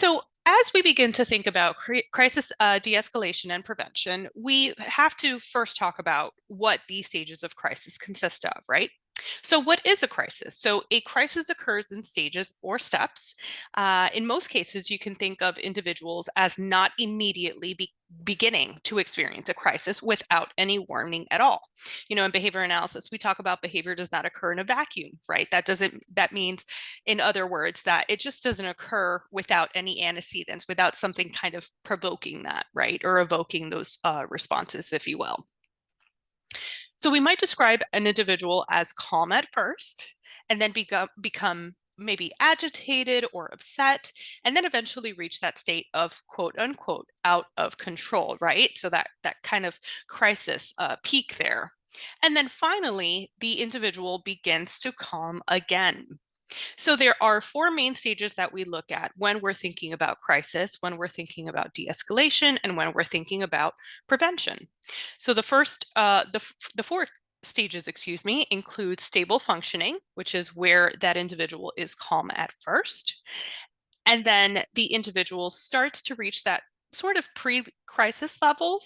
So, as we begin to think about crisis de-escalation and prevention, we have to first talk about what these stages of crisis consist of, right? So, what is a crisis? So, a crisis occurs in stages or steps. In most cases, you can think of individuals as not immediately beginning to experience a crisis without any warning at all. In behavior analysis, we talk about behavior does not occur in a vacuum, right? That means, in other words, that it just doesn't occur without any antecedents, without something kind of provoking that, right? Or evoking those responses, if you will. So we might describe an individual as calm at first and then become maybe agitated or upset, and then eventually reach that state of quote unquote out of control, right? So that kind of crisis peak there. And then finally, the individual begins to calm again. So there are four main stages that we look at when we're thinking about crisis, when we're thinking about de-escalation, and when we're thinking about prevention. So the four stages, excuse me, include stable functioning, which is where that individual is calm at first. And then the individual starts to reach that sort of pre-crisis level,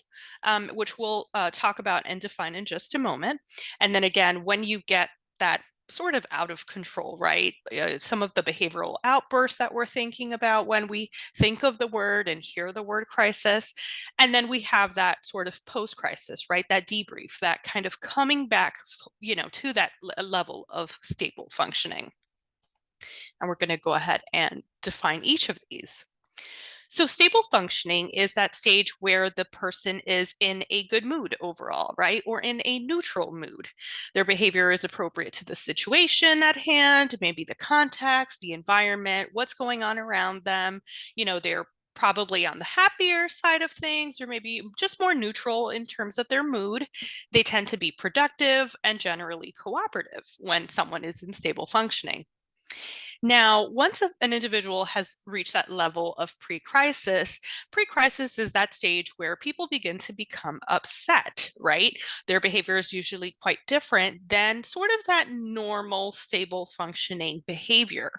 which we'll talk about and define in just a moment. And then again, when you get that sort of out of control, right? Some of the behavioral outbursts that we're thinking about when we think of the word and hear the word crisis. And then we have that sort of post-crisis, right? That debrief, that kind of coming back, to that level of stable functioning. And we're going to go ahead and define each of these. So stable functioning is that stage where the person is in a good mood overall, right? Or in a neutral mood. Their behavior is appropriate to the situation at hand, maybe the context, the environment, what's going on around them. They're probably on the happier side of things, or maybe just more neutral in terms of their mood. They tend to be productive and generally cooperative when someone is in stable functioning. Now, once an individual has reached that level of pre-crisis is that stage where people begin to become upset, right? Their behavior is usually quite different than sort of that normal, stable functioning behavior.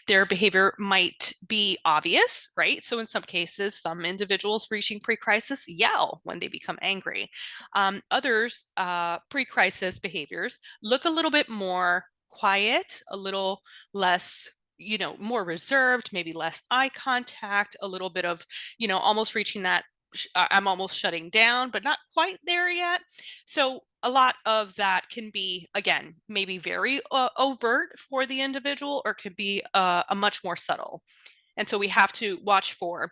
Their behavior might be obvious, right? So in some cases, some individuals reaching pre-crisis yell when they become angry. Others, pre-crisis behaviors look a little bit more quiet, a little less, more reserved, maybe less eye contact, a little bit of, almost reaching that I'm almost shutting down, but not quite there yet. So a lot of that can be, again, maybe very overt for the individual, or can be a much more subtle. And so we have to watch for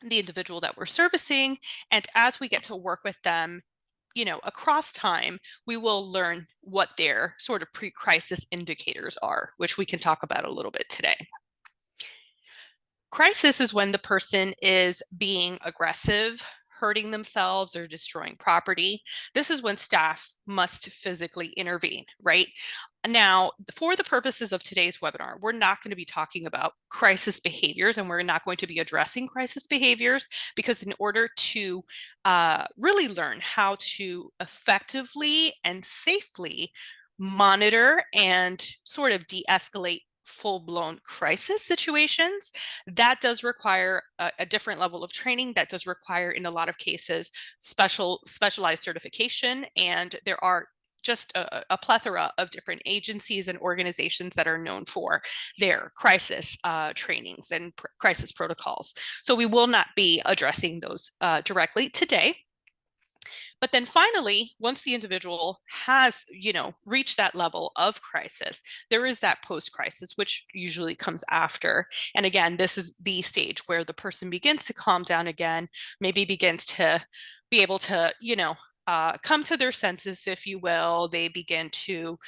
the individual that we're servicing. And as we get to work with them, across time, we will learn what their sort of pre-crisis indicators are, which we can talk about a little bit today. Crisis is when the person is being aggressive, hurting themselves, or destroying property. This is when staff must physically intervene, right? Now, for the purposes of today's webinar, we're not going to be talking about crisis behaviors, and we're not going to be addressing crisis behaviors, because in order to really learn how to effectively and safely monitor and sort of de-escalate full-blown crisis situations, that does require a different level of training. That does require, in a lot of cases, specialized certification, and there are just a plethora of different agencies and organizations that are known for their crisis trainings and crisis protocols. So we will not be addressing those directly today. But then finally, once the individual has, reached that level of crisis, there is that post-crisis, which usually comes after. And again, this is the stage where the person begins to calm down again, maybe begins to be able to, come to their senses, if you will. They begin to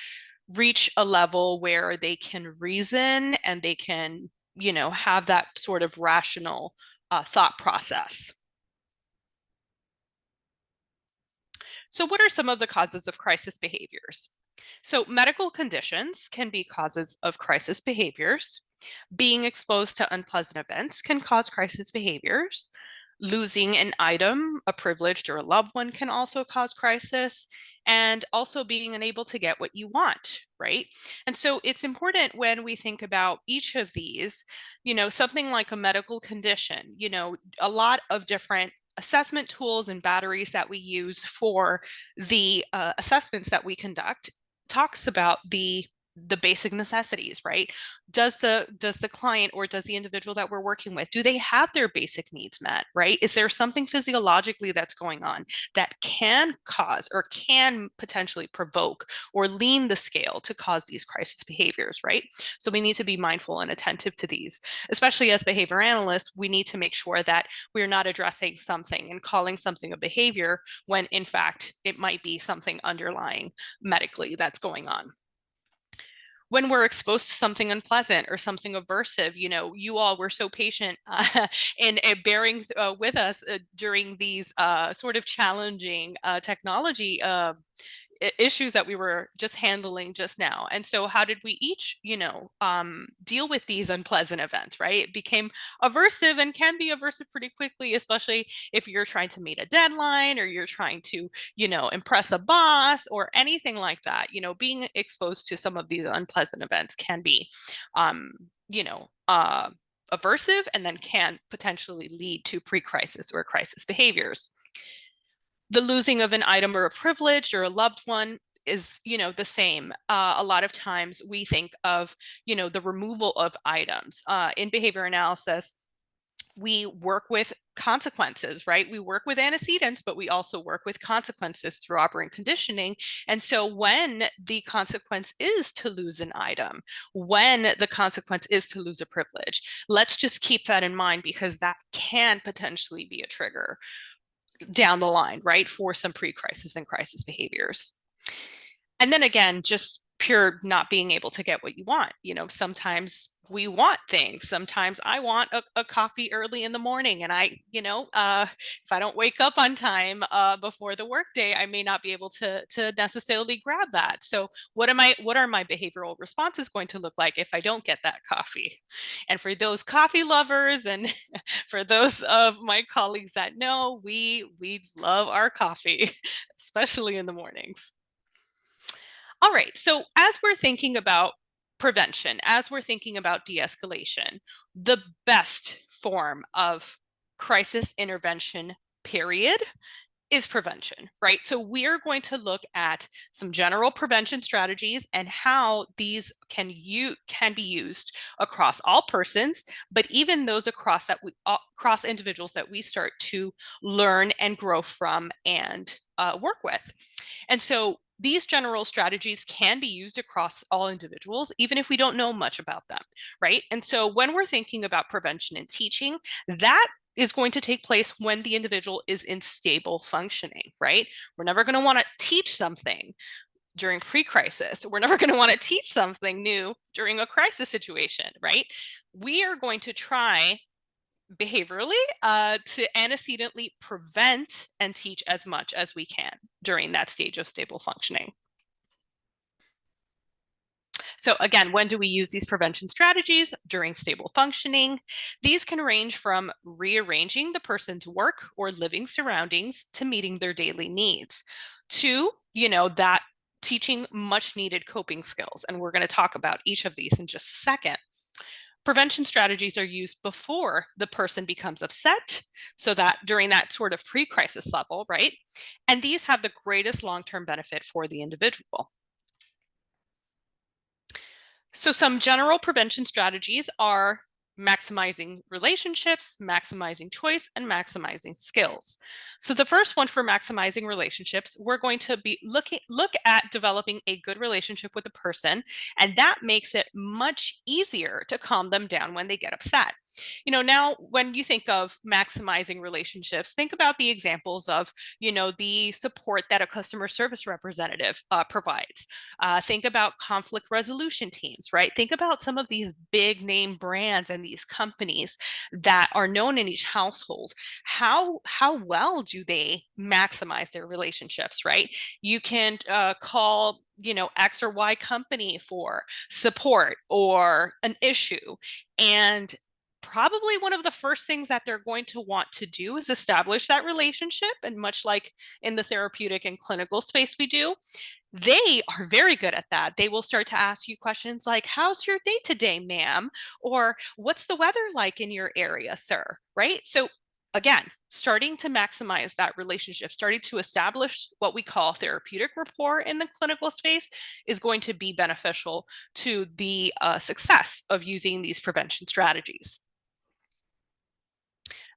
reach a level where they can reason and they can, have that sort of rational thought process. So what are some of the causes of crisis behaviors? So medical conditions can be causes of crisis behaviors. Being exposed to unpleasant events can cause crisis behaviors. Losing an item, a privileged or a loved one, can also cause crisis, and also being unable to get what you want, right? And so it's important when we think about each of these, something like a medical condition, a lot of different assessment tools and batteries that we use for the assessments that we conduct talks about the basic necessities, right? Does the client, or does the individual that we're working with, do they have their basic needs met, right? Is there something physiologically that's going on that can cause or can potentially provoke or lean the scale to cause these crisis behaviors, right? So we need to be mindful and attentive to these. Especially as behavior analysts, we need to make sure that we're not addressing something and calling something a behavior when in fact it might be something underlying medically that's going on. When we're exposed to something unpleasant or something aversive, you all were so patient in bearing with us during these sort of challenging technology issues that we were just handling just now. And so how did we each, deal with these unpleasant events, right? It became aversive and can be aversive pretty quickly, especially if you're trying to meet a deadline or you're trying to, impress a boss or anything like that. Being exposed to some of these unpleasant events can be, you know, uh, aversive, and then can potentially lead to pre-crisis or crisis behaviors. The losing of an item or a privilege or a loved one is, the same. A lot of times we think of, the removal of items. In behavior analysis, we work with consequences, right? We work with antecedents, but we also work with consequences through operant conditioning. And so when the consequence is to lose an item, when the consequence is to lose a privilege, let's just keep that in mind, because that can potentially be a trigger down the line, right, for some pre-crisis and crisis behaviors. And then again, just pure not being able to get what you want. Sometimes we want things. Sometimes I want a coffee early in the morning, and if I don't wake up on time before the workday, I may not be able to necessarily grab that. So what are my behavioral responses going to look like if I don't get that coffee? And for those coffee lovers, and for those of my colleagues that know, we love our coffee, especially in the mornings. All right, so as we're thinking about prevention, as we're thinking about de-escalation, the best form of crisis intervention, period, is prevention, right? So we're going to look at some general prevention strategies and how these can be used across all persons, but even those across individuals that we start to learn and grow from and work with. And so these general strategies can be used across all individuals, even if we don't know much about them, right? And so when we're thinking about prevention and teaching, that is going to take place when the individual is in stable functioning, right? We're never going to want to teach something during pre-crisis. We're never going to want to teach something new during a crisis situation, right? We are going to try behaviorally to antecedently prevent and teach as much as we can during that stage of stable functioning. So again, when do we use these prevention strategies? During stable functioning. These can range from rearranging the person's work or living surroundings to meeting their daily needs, to, that teaching much needed coping skills. And we're going to talk about each of these in just a second. Prevention strategies are used before the person becomes upset, so that during that sort of pre-crisis level, right? And these have the greatest long-term benefit for the individual. So some general prevention strategies are maximizing relationships, maximizing choice, and maximizing skills. So the first one, for maximizing relationships, we're going to be look at developing a good relationship with a person, and that makes it much easier to calm them down when they get upset. Now when you think of maximizing relationships, think about the examples of, the support that a customer service representative provides. Think about conflict resolution teams, right? Think about some of these big name brands and these companies that are known in each household. How well do they maximize their relationships, right? You can call, X or Y company for support or an issue, and probably one of the first things that they're going to want to do is establish that relationship. And much like in the therapeutic and clinical space we do, they are very good at that. They will start to ask you questions like, how's your day today, ma'am? Or what's the weather like in your area, sir? Right? So again, starting to maximize that relationship, starting to establish what we call therapeutic rapport in the clinical space is going to be beneficial to the success of using these prevention strategies.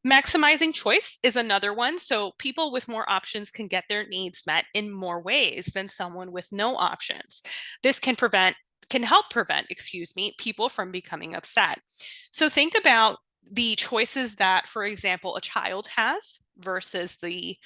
Maximizing choice is another one. So people with more options can get their needs met in more ways than someone with no options. This can help prevent, excuse me, people from becoming upset. So think about the choices that, for example, a child has versus the,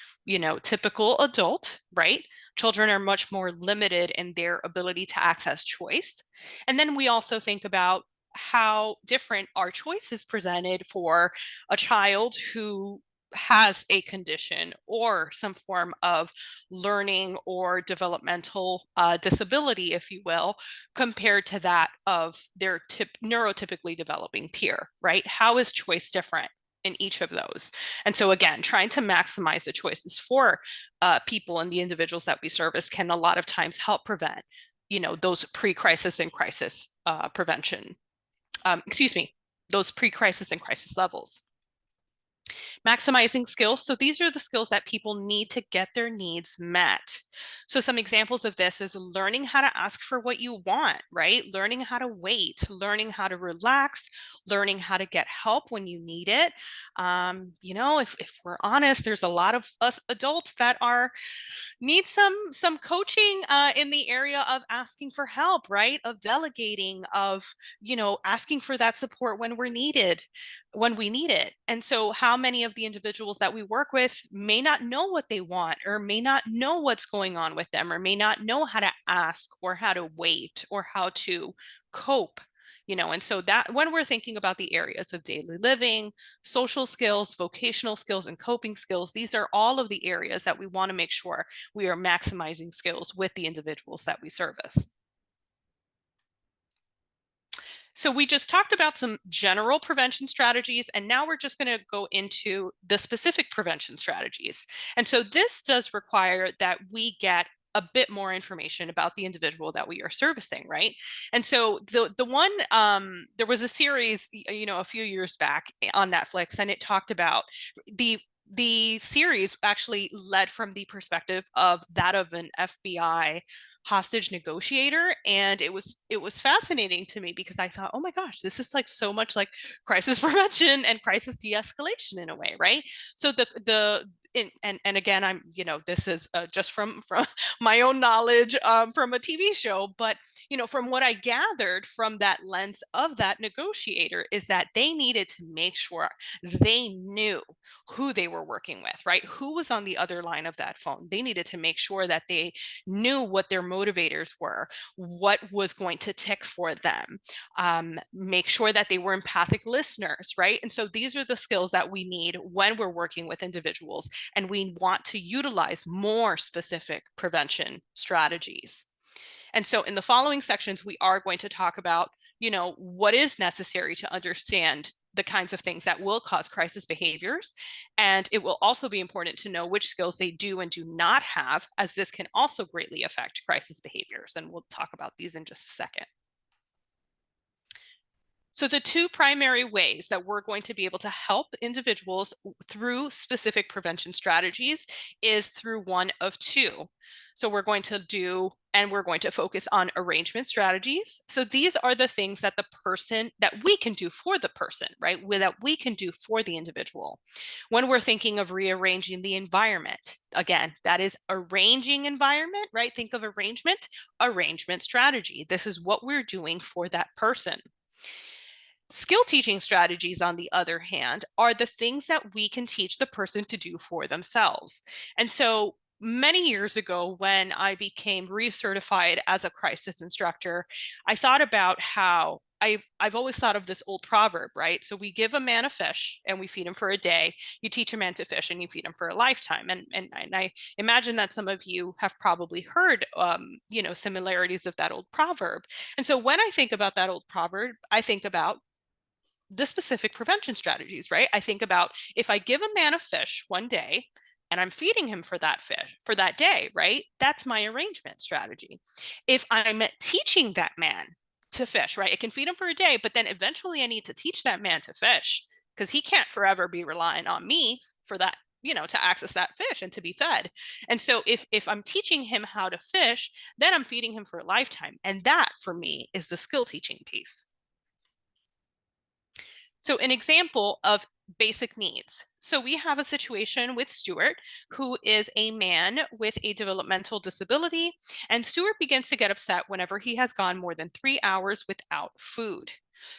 typical adult, right? Children are much more limited in their ability to access choice. And then we also think about how different our choice is presented for a child who has a condition or some form of learning or developmental disability, if you will, compared to that of their neurotypically developing peer, right? How is choice different in each of those? And so again, trying to maximize the choices for people and the individuals that we service can a lot of times help prevent, those pre-crisis and crisis prevention those pre-crisis and crisis levels. Maximizing skills. So these are the skills that people need to get their needs met. So some examples of this is learning how to ask for what you want, right? Learning how to wait, learning how to relax, learning how to get help when you need it. If we're honest, there's a lot of us adults that need some coaching in the area of asking for help, right? Of delegating, of asking for that support when we need it. And so how many of the individuals that we work with may not know what they want, or may not know what's going on with them, or may not know how to ask, or how to wait, or how to cope. And so that when we're thinking about the areas of daily living, social skills, vocational skills, and coping skills, these are all of the areas that we want to make sure we are maximizing skills with the individuals that we service. So we just talked about some general prevention strategies, and now we're just going to go into the specific prevention strategies. And so this does require that we get a bit more information about the individual that we are servicing, right? And so the one there was a series, a few years back on Netflix, and it talked about the series actually led from the perspective of that of an FBI hostage negotiator, and it was fascinating to me because I thought, oh my gosh, this is like so much like crisis prevention and crisis de-escalation in a way, right? So and again, I'm this is just from my own knowledge from a TV show, but from what I gathered from that lens of that negotiator is that they needed to make sure they knew who they were working with, right? Who was on the other line of that phone. They needed to make sure that they knew what their motivators were, what was going to tick for them, make sure that they were empathic listeners, right? And so these are the skills that we need when we're working with individuals, and we want to utilize more specific prevention strategies. And so in the following sections, we are going to talk about, what is necessary to understand the kinds of things that will cause crisis behaviors. And it will also be important to know which skills they do and do not have, as this can also greatly affect crisis behaviors. And we'll talk about these in just a second. So the two primary ways that we're going to be able to help individuals through specific prevention strategies is through one of two. So we're going to focus on arrangement strategies. So these are the things that we can do for the person, right? That we can do for the individual. When we're thinking of rearranging the environment, again, that is arranging environment, right? Think of arrangement strategy. This is what we're doing for that person. Skill teaching strategies, on the other hand, are the things that we can teach the person to do for themselves. And so many years ago, when I became recertified as a crisis instructor, I thought about how I've always thought of this old proverb, right? So we give a man a fish and we feed him for a day. You teach a man to fish and you feed him for a lifetime. And I imagine that some of you have probably heard, similarities of that old proverb. And so when I think about that old proverb, I think about the specific prevention strategies, right? I think about if I give a man a fish one day and I'm feeding him for that fish for that day, right? That's my arrangement strategy. If I'm teaching that man to fish, right? I can feed him for a day, but then eventually I need to teach that man to fish because he can't forever be relying on me for that, to access that fish and to be fed. And so if I'm teaching him how to fish, then I'm feeding him for a lifetime. And that for me is the skill teaching piece. So an example of basic needs. So we have a situation with Stuart, who is a man with a developmental disability, and Stuart begins to get upset whenever he has gone more than 3 hours without food.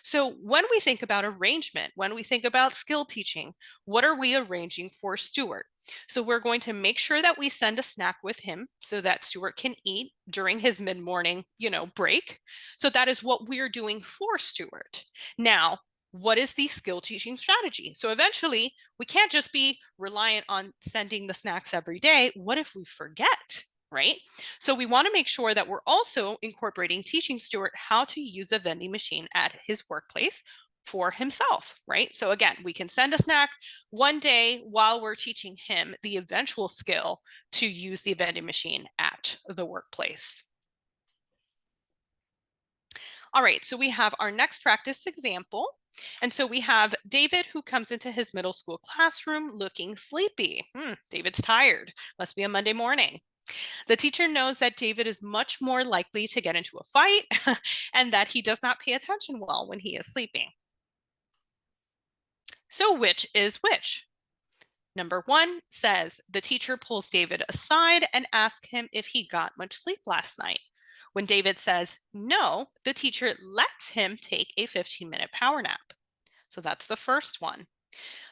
So when we think about arrangement, when we think about skill teaching, what are we arranging for Stuart? So we're going to make sure that we send a snack with him so that Stuart can eat during his mid-morning, break. So that is what we're doing for Stuart. Now, what is the skill teaching strategy? So eventually, we can't just be reliant on sending the snacks every day. What if we forget? Right? So we want to make sure that we're also incorporating teaching Stuart how to use a vending machine at his workplace for himself, right? So again, we can send a snack one day while we're teaching him the eventual skill to use the vending machine at the workplace. All right, so we have our next practice example. And so we have David who comes into his middle school classroom looking sleepy. David's tired. Must be a Monday morning. The teacher knows that David is much more likely to get into a fight and that he does not pay attention well when he is sleeping. So which is which? Number 1 says the teacher pulls David aside and asks him if he got much sleep last night. When David says no, the teacher lets him take a 15-minute power nap. So that's the first one.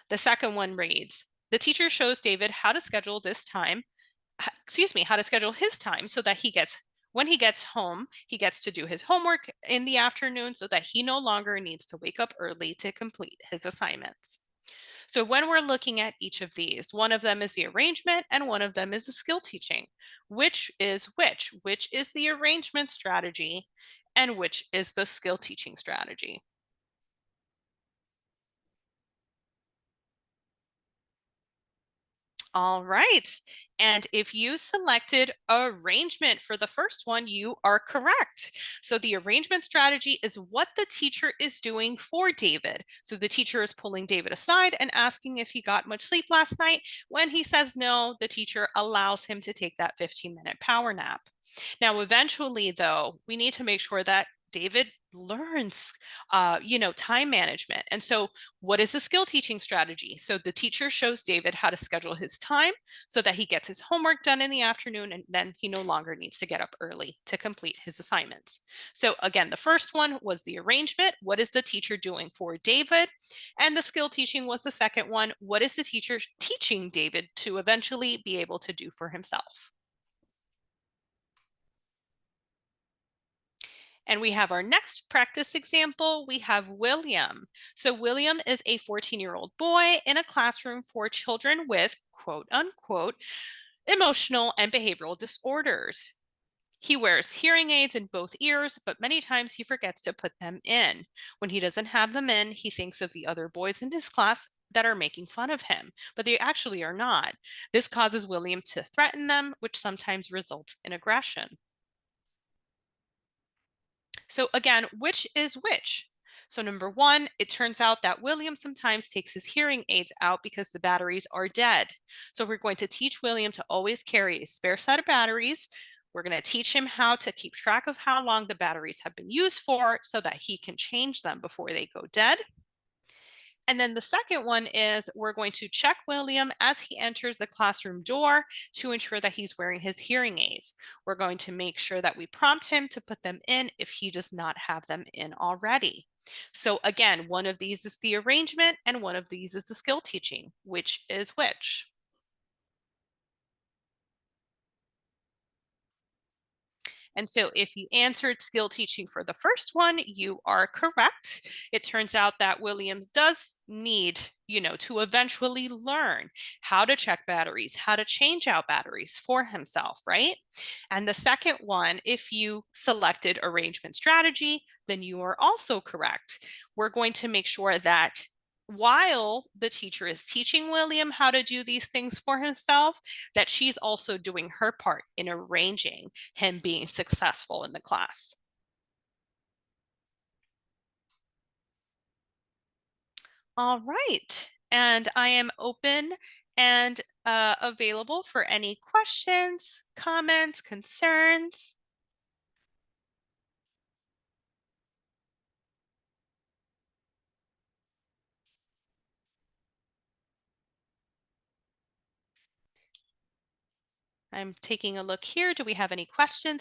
The second one reads, the teacher shows David how to schedule his time so that when he gets home, he gets to do his homework in the afternoon so that he no longer needs to wake up early to complete his assignments. So when we're looking at each of these, one of them is the arrangement and one of them is the skill teaching. Which is which? Which is the arrangement strategy and which is the skill teaching strategy? All right. And if you selected arrangement for the first one, you are correct. So the arrangement strategy is what the teacher is doing for David. So the teacher is pulling David aside and asking if he got much sleep last night. When he says no, the teacher allows him to take that 15-minute power nap. Now, eventually, though, we need to make sure that David learns, time management. And so what is the skill teaching strategy? So the teacher shows David how to schedule his time so that he gets his homework done in the afternoon and then he no longer needs to get up early to complete his assignments. So again, the first one was the arrangement. What is the teacher doing for David? And the skill teaching was the second one. What is the teacher teaching David to eventually be able to do for himself? And we have our next practice example. We have William. So William is a 14-year-old boy in a classroom for children with quote unquote emotional and behavioral disorders. He wears hearing aids in both ears, but many times he forgets to put them in. When he doesn't have them in, he thinks of the other boys in his class that are making fun of him, but they actually are not. This causes William to threaten them, which sometimes results in aggression. So again, which is which? So number 1, it turns out that William sometimes takes his hearing aids out because the batteries are dead. So we're going to teach William to always carry a spare set of batteries. We're going to teach him how to keep track of how long the batteries have been used for so that he can change them before they go dead. And then the second one is we're going to check William as he enters the classroom door to ensure that he's wearing his hearing aids. We're going to make sure that we prompt him to put them in if he does not have them in already. So again, one of these is the arrangement and one of these is the skill teaching. Which is which? And so if you answered skill teaching for the first one, you are correct. It turns out that Williams does need, to eventually learn how to check batteries, how to change out batteries for himself, right? And the second one, if you selected arrangement strategy, then you are also correct. We're going to make sure that while the teacher is teaching William how to do these things for himself, that she's also doing her part in arranging him being successful in the class. All right. And I am open and available for any questions, comments, concerns. I'm taking a look here. Do we have any questions?